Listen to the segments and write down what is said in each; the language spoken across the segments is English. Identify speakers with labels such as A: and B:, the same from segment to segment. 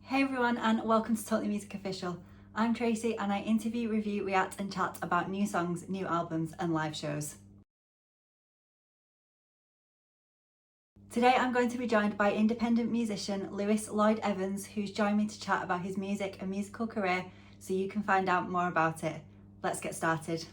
A: Hey everyone, and welcome to Totally Music Official. I'm Tracy, and I interview, review, react, and chat about new songs, new albums, and live shows. Today I'm going to be joined by independent musician Lewis Lloyd-Evans, who's joined me to chat about his music and musical career, so you can find out more about it. Let's get started.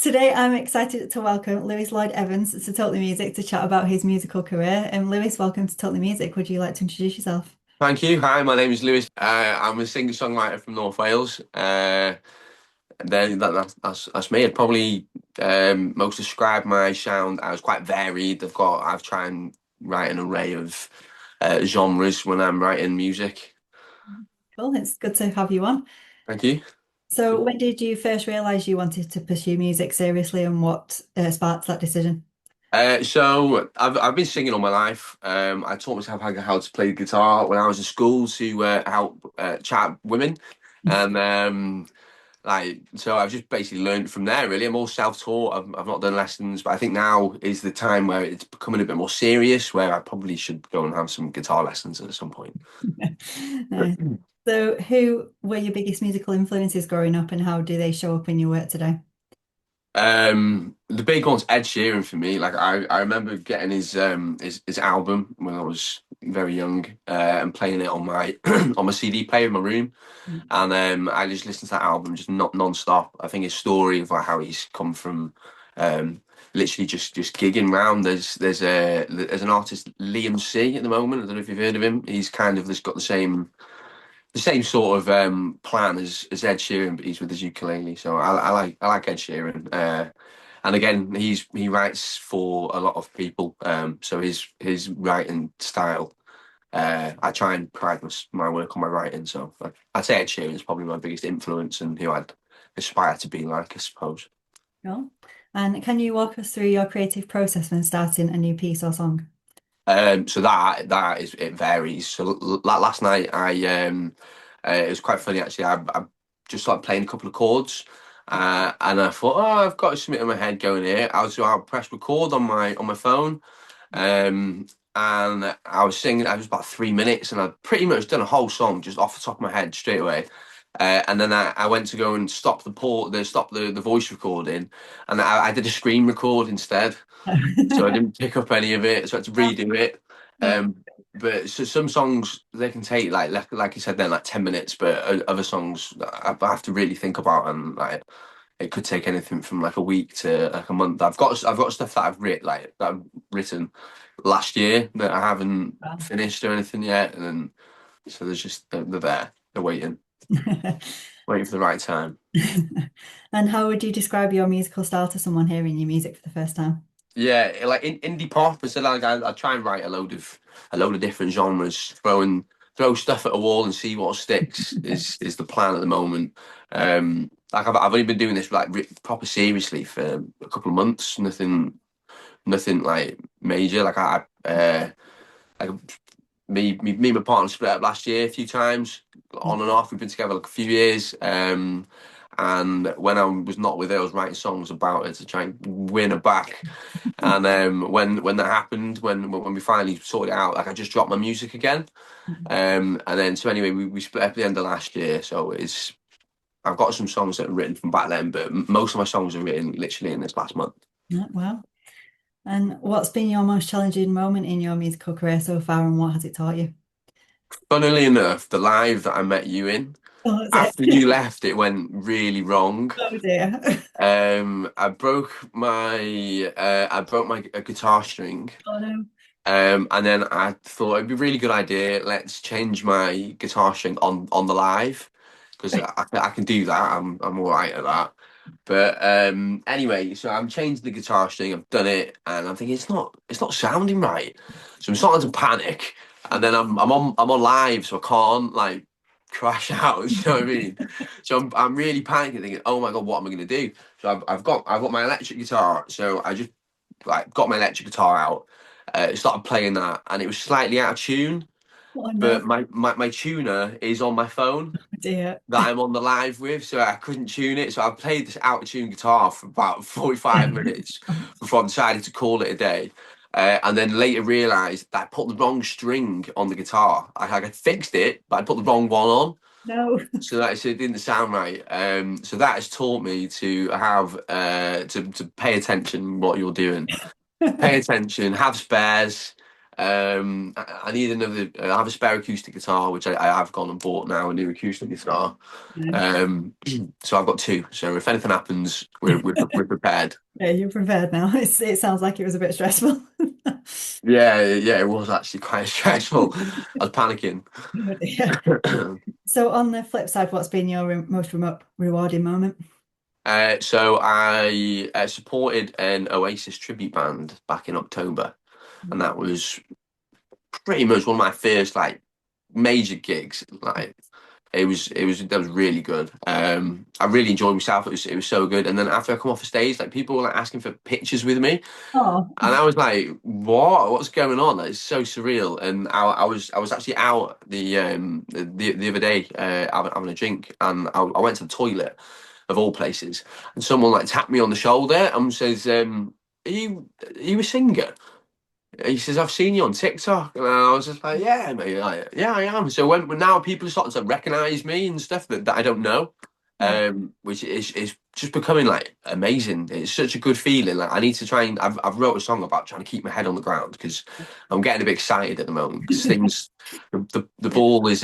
A: Today I'm excited to welcome Lewis Lloyd-Evans to Totally Music to chat about his musical career. Lewis, welcome to Totally Music. Would you like to introduce yourself?
B: Thank you. Hi, my name is Lewis. I'm a singer-songwriter from North Wales. That's me. I'd probably most describe my sound as quite varied. I've tried and write an array of genres when I'm writing music.
A: Cool, it's good to have you on.
B: Thank you.
A: So, when did you first realise you wanted to pursue music seriously, and what sparked that decision?
B: So I've been singing all my life. I taught myself how to play the guitar when I was in school to help chat women, and so I've just basically learned from there. Really, I'm all self-taught. I've not done lessons, but I think now is the time where it's becoming a bit more serious. Where I probably should go and have some guitar lessons at some point.
A: Nice. So, who were your biggest musical influences growing up, and how do they show up in your work today?
B: The big one's Ed Sheeran for me. Like I remember getting his album when I was very young and playing it on my on my CD player in my room, and I just listened to that album just not non-stop. I think his story of like how he's come from literally just gigging round. There's an artist Liam C at the moment. I don't know if you've heard of him. He's kind of just got the same sort of plan as Ed Sheeran, but he's with his ukulele. So I like Ed Sheeran. And again, he writes for a lot of people. So his writing style, I try and pride my work on my writing. So I'd say Ed Sheeran is probably my biggest influence and who I'd aspire to be like, I suppose.
A: Cool. And can you walk us through your creative process when starting a new piece or song?
B: So that is it varies. So last night it was quite funny actually. I just started playing a couple of chords, and I thought, oh, I've got something in my head going here. I'll press record on my phone, and I was singing. I was about 3 minutes, and I'd pretty much done a whole song just off the top of my head straight away. And then I went to go and stop the voice recording, and I did a screen record instead. So I didn't pick up any of it, so I had to redo it. But so some songs they can take like you said then like 10 minutes, but other songs I have to really think about, and like it could take anything from like a week to like a month. I've got stuff that I've written last year that I haven't
A: Wow.
B: finished or anything yet, and then so there's just they're there, they're waiting for the right time.
A: And how would you describe your musical style to someone hearing your music for the first time?
B: Yeah, like in indie pop, so like I try and write a load of different genres, throw stuff at a wall and see what sticks is the plan at the moment. Like I've only been doing this like proper seriously for a couple of months. Nothing like major. Like me and my partner split up last year a few times, on and off. We've been together like a few years. And when I was not with her, I was writing songs about her to try and win her back. And when that happened, when we finally sorted it out, like I just dropped my music again. And then so anyway, we split up at the end of last year. So I've got some songs that are written from back then, but most of my songs are written literally in this last month.
A: Yeah, wow. And what's been your most challenging moment in your musical career so far, and what has it taught you?
B: Funnily enough, the live that I met you in,
A: Oh, that's it.
B: after you left, it went really wrong.
A: Oh dear.
B: I broke my guitar string.
A: Oh no.
B: And then I thought it'd be a really good idea. Let's change my guitar string on the live because I can do that. I'm all right at that. But anyway, so I'm changing the guitar string. I've done it, and I'm thinking it's not sounding right. So I'm starting to panic, and then I'm on live, so I can't like crash out. You know what I mean? So I'm really panicking, thinking, oh my God, what am I going to do? So I've got my electric guitar. So I just like got my electric guitar out, started playing that, and it was slightly out of tune.
A: Oh no.
B: But my tuner is on my phone
A: Oh dear.
B: that I'm on the live with, so I couldn't tune it. So I played this out of tune guitar for about 45 minutes before I decided to call it a day. And then later realised that I put the wrong string on the guitar. I fixed it, but I put the wrong one on.
A: No.
B: So that so it didn't sound right. So that has taught me to have to pay attention what you're doing. Pay attention. Have spares. I need another. I have a spare acoustic guitar, which I have gone and bought now, a new acoustic guitar. So I've got two. So if anything happens, we're prepared.
A: Yeah, you're prepared now. It sounds like it was a bit stressful.
B: Yeah, it was actually quite stressful. I was panicking.
A: Yeah. So on the flip side, what's been your most rewarding moment?
B: So I supported an Oasis tribute band back in October, and that was pretty much one of my first like major gigs. Like that was really good. I really enjoyed myself. It was so good. And then after I come off the stage, like people were like asking for pictures with me,
A: Oh,
B: and I was like, "What? What's going on?" Like, it's so surreal. And I was actually out the other day having a drink, and I went to the toilet of all places, and someone like tapped me on the shoulder and says, are you a singer?" He says, "I've seen you on TikTok," and I was just like, "Yeah, mate, yeah, I am." So when now people are starting to recognize me and stuff that I don't know,
A: yeah.
B: which is just becoming like amazing. It's such a good feeling. Like I need to try and I've wrote a song about trying to keep my head on the ground because I'm getting a bit excited at the moment because things the ball is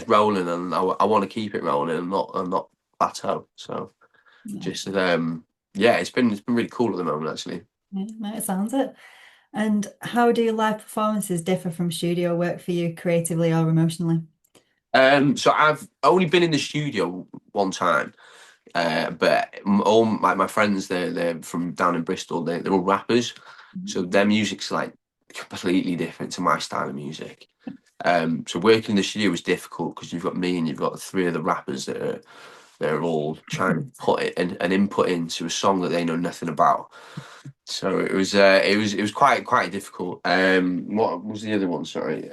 B: rolling and I want to keep it rolling and not plateau. So
A: Yeah,
B: just yeah, it's been really cool at the moment actually.
A: no, it sounds it. And how do live performances differ from studio work for you creatively or emotionally?
B: So I've only been in the studio one time, but all my friends they're from down in Bristol. They're all rappers, so their music's like completely different to my style of music. So working in the studio was difficult because you've got me and you've got three other rappers that are they're all trying to put an input into a song that they know nothing about. So it was quite difficult. What was the other one? Sorry.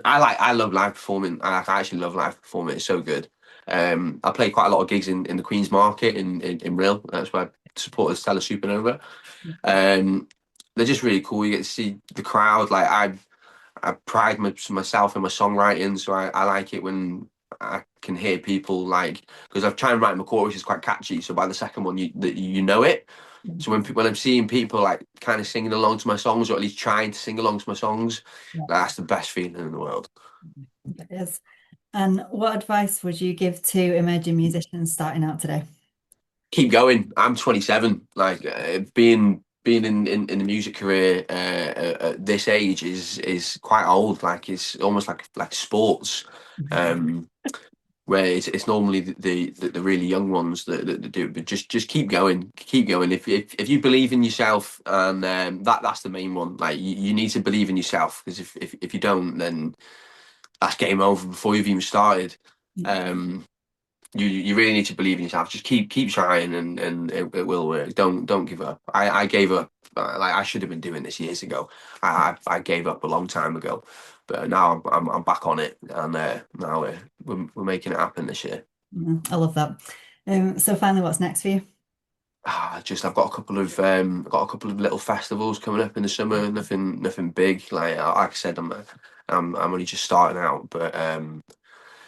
B: I love live performing. I actually love live performing. It's so good. I play quite a lot of gigs in the Queen's Market in Real. That's where I support the Stella Supernova. Um, they're just really cool. You get to see the crowd. Like I pride myself in my songwriting, so I like it when I can hear people like because I've tried and write my choruses quite catchy. So by the second one, you know it. So when I'm seeing people like kind of singing along to my songs, or at least trying to sing along to my songs,
A: Yeah,
B: that's the best feeling in the world.
A: it is. And what advice would you give to emerging musicians starting out today?
B: Keep going. I'm 27. Like being in the music career at this age is quite old. Like it's almost like sports. Um, where it's normally the really young ones that do it. But just keep going. If you believe in yourself, and that's the main one. Like you need to believe in yourself because if you don't, then that's game over before you've even started. Um, you really need to believe in yourself. Just keep trying, and it will work. Don't give up. I gave up. Like I should have been doing this years ago. I gave up a long time ago, but now I'm back on it, and now we're making it happen this year.
A: I love that. So finally, what's next for you?
B: Just I've got a couple of little festivals coming up in the summer. Nothing big. Like I said, I'm only just starting out, but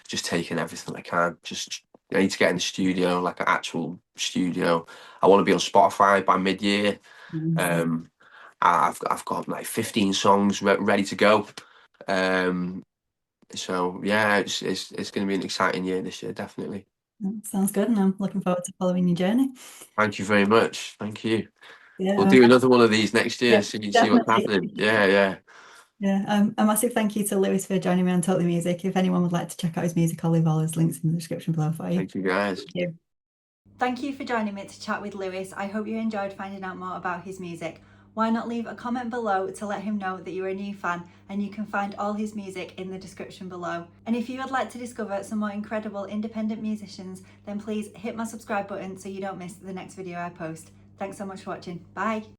B: just taking everything I can. Just I need to get in the studio, like an actual studio. I want to be on Spotify by mid-year. Um, I've got like 15 songs ready to go. Um, so yeah, it's going to be an exciting year this year, definitely.
A: Sounds good, and I'm looking forward to following your journey.
B: Thank you very much. Thank you. We'll
A: Yeah,
B: do another one of these next year.
A: yeah,
B: See what's
A: definitely.
B: happening. Yeah.
A: Yeah, a massive thank you to Lewis for joining me on Totally Music. If anyone would like to check out his music, I'll leave all his links in the description below for you.
B: Thank you, guys.
A: Thank you. Thank you for joining me to chat with Lewis. I hope you enjoyed finding out more about his music. Why not leave a comment below to let him know that you're a new fan, and you can find all his music in the description below. And if you would like to discover some more incredible independent musicians, then please hit my subscribe button so you don't miss the next video I post. Thanks so much for watching. Bye.